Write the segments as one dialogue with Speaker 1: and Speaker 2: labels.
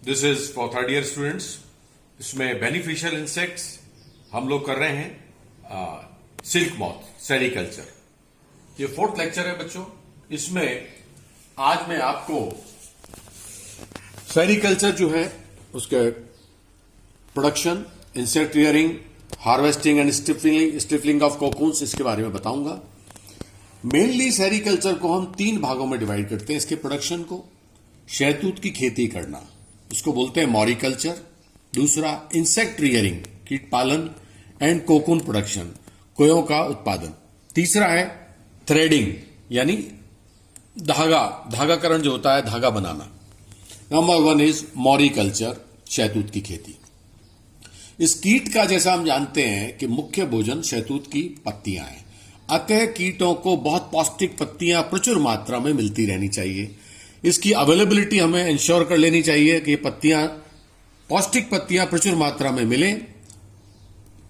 Speaker 1: This is for third year students. इसमें beneficial insects हम लोग कर रहे हैं सिल्क मॉथ सेरीकल्चर। ये फोर्थ लेक्चर है बच्चों। इसमें आज मैं आपको सेरीकल्चर जो है उसके production, insect rearing, harvesting and stifling of cocoons इसके बारे में बताऊंगा। मेनली सेरीकल्चर को हम 3 भागों में डिवाइड करते हैं। इसके प्रोडक्शन को, शहतूत की खेती करना, इसको बोलते हैं मॉरिकल्चर। दूसरा इंसेक्ट रियरिंग, कीट पालन एंड कोकून प्रोडक्शन, कोयों का उत्पादन। तीसरा है थ्रेडिंग यानी धागाकरण जो होता है, धागा बनाना। नंबर 1 इज मॉरिकल्चर, शहतूत की खेती। इस कीट का जैसा हम जानते हैं कि मुख्य भोजन शहतूत की पत्तियां हैं, अतः कीटों को बहुत पौष्टिक पत्तियां प्रचुर मात्रा में मिलती रहनी चाहिए। इसकी अवेलेबिलिटी हमें इंश्योर कर लेनी चाहिए कि पौष्टिक पत्तियां प्रचुर मात्रा में मिले,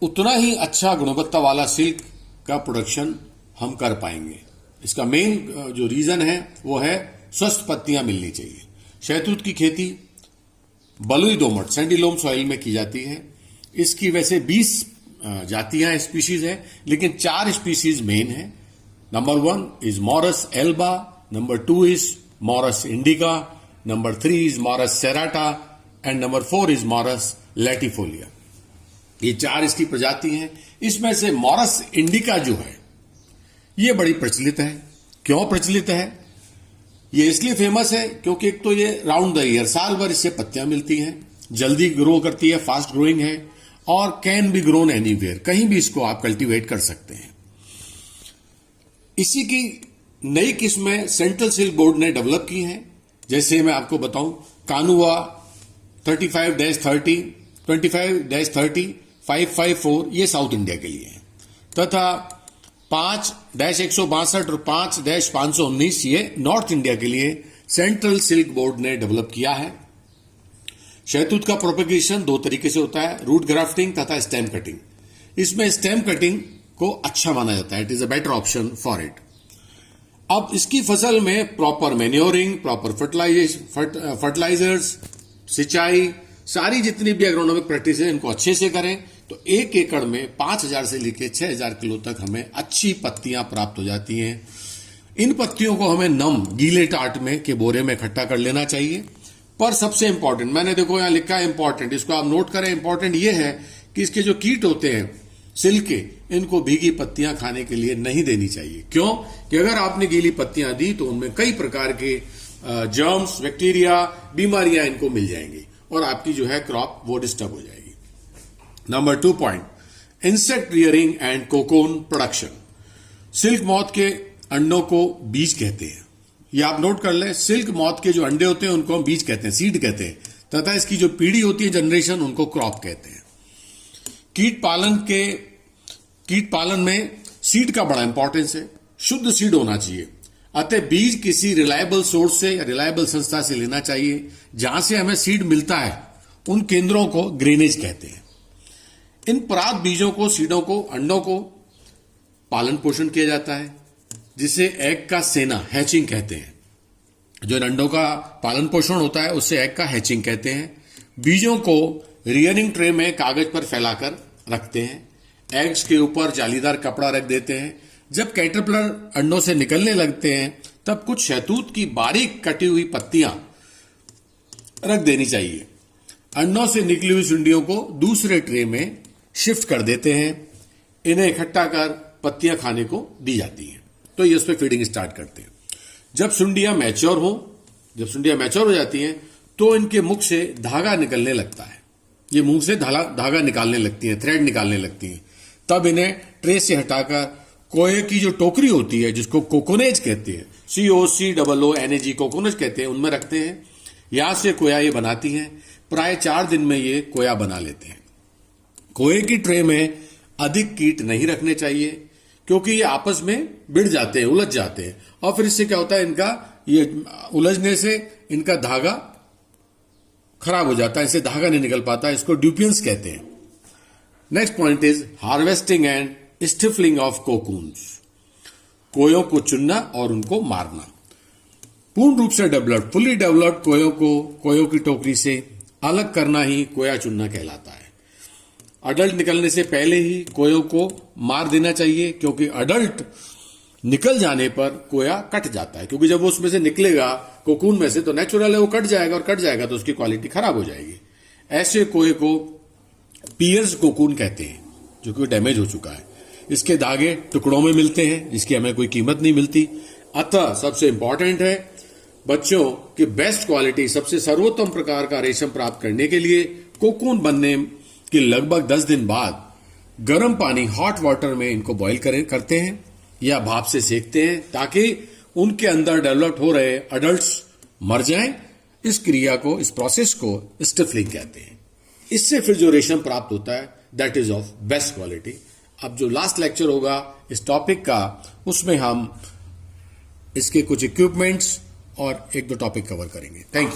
Speaker 1: उतना ही अच्छा गुणवत्ता वाला सिल्क का प्रोडक्शन हम कर पाएंगे। इसका मेन जो रीजन है वो है स्वस्थ पत्तियां मिलनी चाहिए। शहतूत की खेती बलुई दोमट सैंडी लोम सॉइल में की जाती है। इसकी वैसे 20 जातियां स्पीशीज है, लेकिन 4 स्पीशीज मेन है। Number 1 is Morus alba, number 2 is Morus indica, number 3 is Morus serrata and number 4 is Morus latifolia. ये 4 इसकी प्रजाति हैं। इसमें से मॉरस इंडिका जो है ये बड़ी प्रचलित है। क्यों प्रचलित है? ये इसलिए फेमस है क्योंकि एक तो ये राउंड द ईयर, साल भर इससे पत्तियां मिलती हैं, जल्दी ग्रो करती है, फास्ट ग्रोइंग है और कैन बी ग्रोन एनीवेयर, कहीं भी इसको आप कल्टीवेट कर सकते हैं। इसी की नई किस्में सेंट्रल सिल्क बोर्ड ने डेवलप की हैं। जैसे मैं आपको बताऊं, कानुआ 35-30, 25-30, 554 ये साउथ इंडिया के लिए है, तथा 5-162 और 5-519 ये नॉर्थ इंडिया के लिए सेंट्रल सिल्क बोर्ड ने डेवलप किया है। शहतूत का प्रोपेगेशन 2 तरीके से होता है, रूट ग्राफ्टिंग तथा स्टेम कटिंग। इसमें स्टेम कटिंग को अच्छा माना जाता है, it is a better option for it. अब इसकी फसल में प्रॉपर मैन्योरिंग, प्रॉपर फर्टिलाइजर्स, सिंचाई, सारी जितनी भी एग्रोनॉमिक प्रैक्टिस है इनको अच्छे से करें तो 1 एकड़ में 5000 से लेकर 6000 किलो तक हमें अच्छी पत्तियां प्राप्त हो जाती हैं। इन पत्तियों को हमें नम गीले टाट में के बोरे में इकट्ठा कर लेना चाहिए। पर सबसे इंपॉर्टेंट, मैंने देखो यहां लिखा है इंपॉर्टेंट, इसको आप नोट करें। इंपॉर्टेंट ये है कि इसके जो कीट होते हैं सिल्क के, इनको भीगी पत्तियां खाने के लिए नहीं देनी चाहिए। क्यों? कि अगर आपने गीली पत्तियां दी तो उनमें कई प्रकार के जर्म्स, बैक्टीरिया, बीमारियां इनको मिल जाएंगी और आपकी जो है क्रॉप वो डिस्टर्ब हो जाएगी। Number 2 point, insect rearing and cocoon production. Silk moth के अंडों को बीज कहते हैं, ये आप नोट कर लें। सिल्क मॉथ के जो अंडे होते हैं उनको हम बीज कहते हैं, सीड कहते हैं, तथा इसकी जो पीढ़ी होती है, जनरेशन, उनको क्रॉप कहते हैं। कीट पालन में सीड का बड़ा इंपॉर्टेंस है। शुद्ध सीड होना चाहिए, अतः बीज किसी रिलायबल सोर्स से या रिलायबल संस्था से लेना चाहिए। जहां से हमें सीड मिलता है उन केंद्रों को ग्रेनेज कहते हैं। इन पराग बीजों को, सीडों को, अंडों को पालन पोषण किया जाता है, जिसे एग का सेना, हैचिंग कहते हैं। जो अंडों का पालन पोषण होता है उससे एग का हैचिंग कहते हैं। बीजों को रियरिंग ट्रे में कागज पर फैलाकर रखते हैं, एग्स के ऊपर जालीदार कपड़ा रख देते हैं। जब कैटरपिलर अंडों से निकलने लगते हैं तब कुछ शहतूत की बारीक कटी हुई पत्तियां रख देनी चाहिए। अंडों से निकली हुई सुंडियों को दूसरे ट्रे में शिफ्ट कर देते हैं। इन्हें इकट्ठा कर पत्तियां खाने को दी जाती हैं। तो ये उस पर फीडिंग स्टार्ट करते हैं। जब सुंडियां मैच्योर हो जाती हैं तो इनके मुख से धागा निकलने लगता है। ये मुंह से धागा निकालने लगती हैं, थ्रेड निकालने लगती हैं। तब इन्हें ट्रे से हटाकर कोये की जो टोकरी होती है, जिसको कोकोनेज कहते हैं, COCOONAG कोकोनेज कहते हैं, उनमें रखते हैं। यहां से कोया ये बनाती हैं। प्राय 4 दिन में ये कोया बना लेते हैं। कोये की ट्रे में अधिक कीट नहीं रखने चाहिए क्योंकि ये आपस में भिड़ जाते हैं, उलझ जाते हैं, और फिर इससे क्या होता है, इनका ये उलझने से इनका धागा खराब हो जाता है, इससे धागा नहीं निकल पाता। इसको ड्यूपियंस कहते हैं। Next point is harvesting and stifling of cocoons. कोयों को चुनना और उनको मारना। पूर्ण रूप से डेवलप्ड, फुली डेवलप्ड कोयों को कोयों की टोकरी से अलग करना ही कोया चुनना कहलाता है। अडल्ट निकलने से पहले ही कोयों को मार देना चाहिए, क्योंकि अडल्ट निकल जाने पर कोया कट जाता है, क्योंकि जब वो उसमें से निकलेगा कोकून में से तो नेचुरल है वो कट जाएगा, और कट जाएगा तो उसकी क्वालिटी खराब हो जाएगी। ऐसे कोये को पियर्स कोकून कहते हैं, जो कि डैमेज हो चुका है। इसके धागे टुकड़ों में मिलते हैं, जिसकी हमें कोई कीमत नहीं मिलती। अतः सबसे इंपॉर्टेंट है बच्चों की बेस्ट क्वालिटी, सबसे सर्वोत्तम प्रकार का रेशम प्राप्त करने के लिए कोकून बनने के लगभग 10 दिन बाद गर्म पानी हॉट वाटर में इनको बॉईल करते हैं या भाप से सेकते हैं, ताकि उनके अंदर डेवलप हो रहे अडल्ट्स मर जाएं। इस क्रिया को, इस प्रोसेस को स्टिफलिंग कहते हैं। इससे फिर जो रेशम प्राप्त होता है that is of best quality. अब जो लास्ट लेक्चर होगा इस टॉपिक का, उसमें हम इसके कुछ इक्विपमेंट्स और 1-2 टॉपिक कवर करेंगे। Thank you.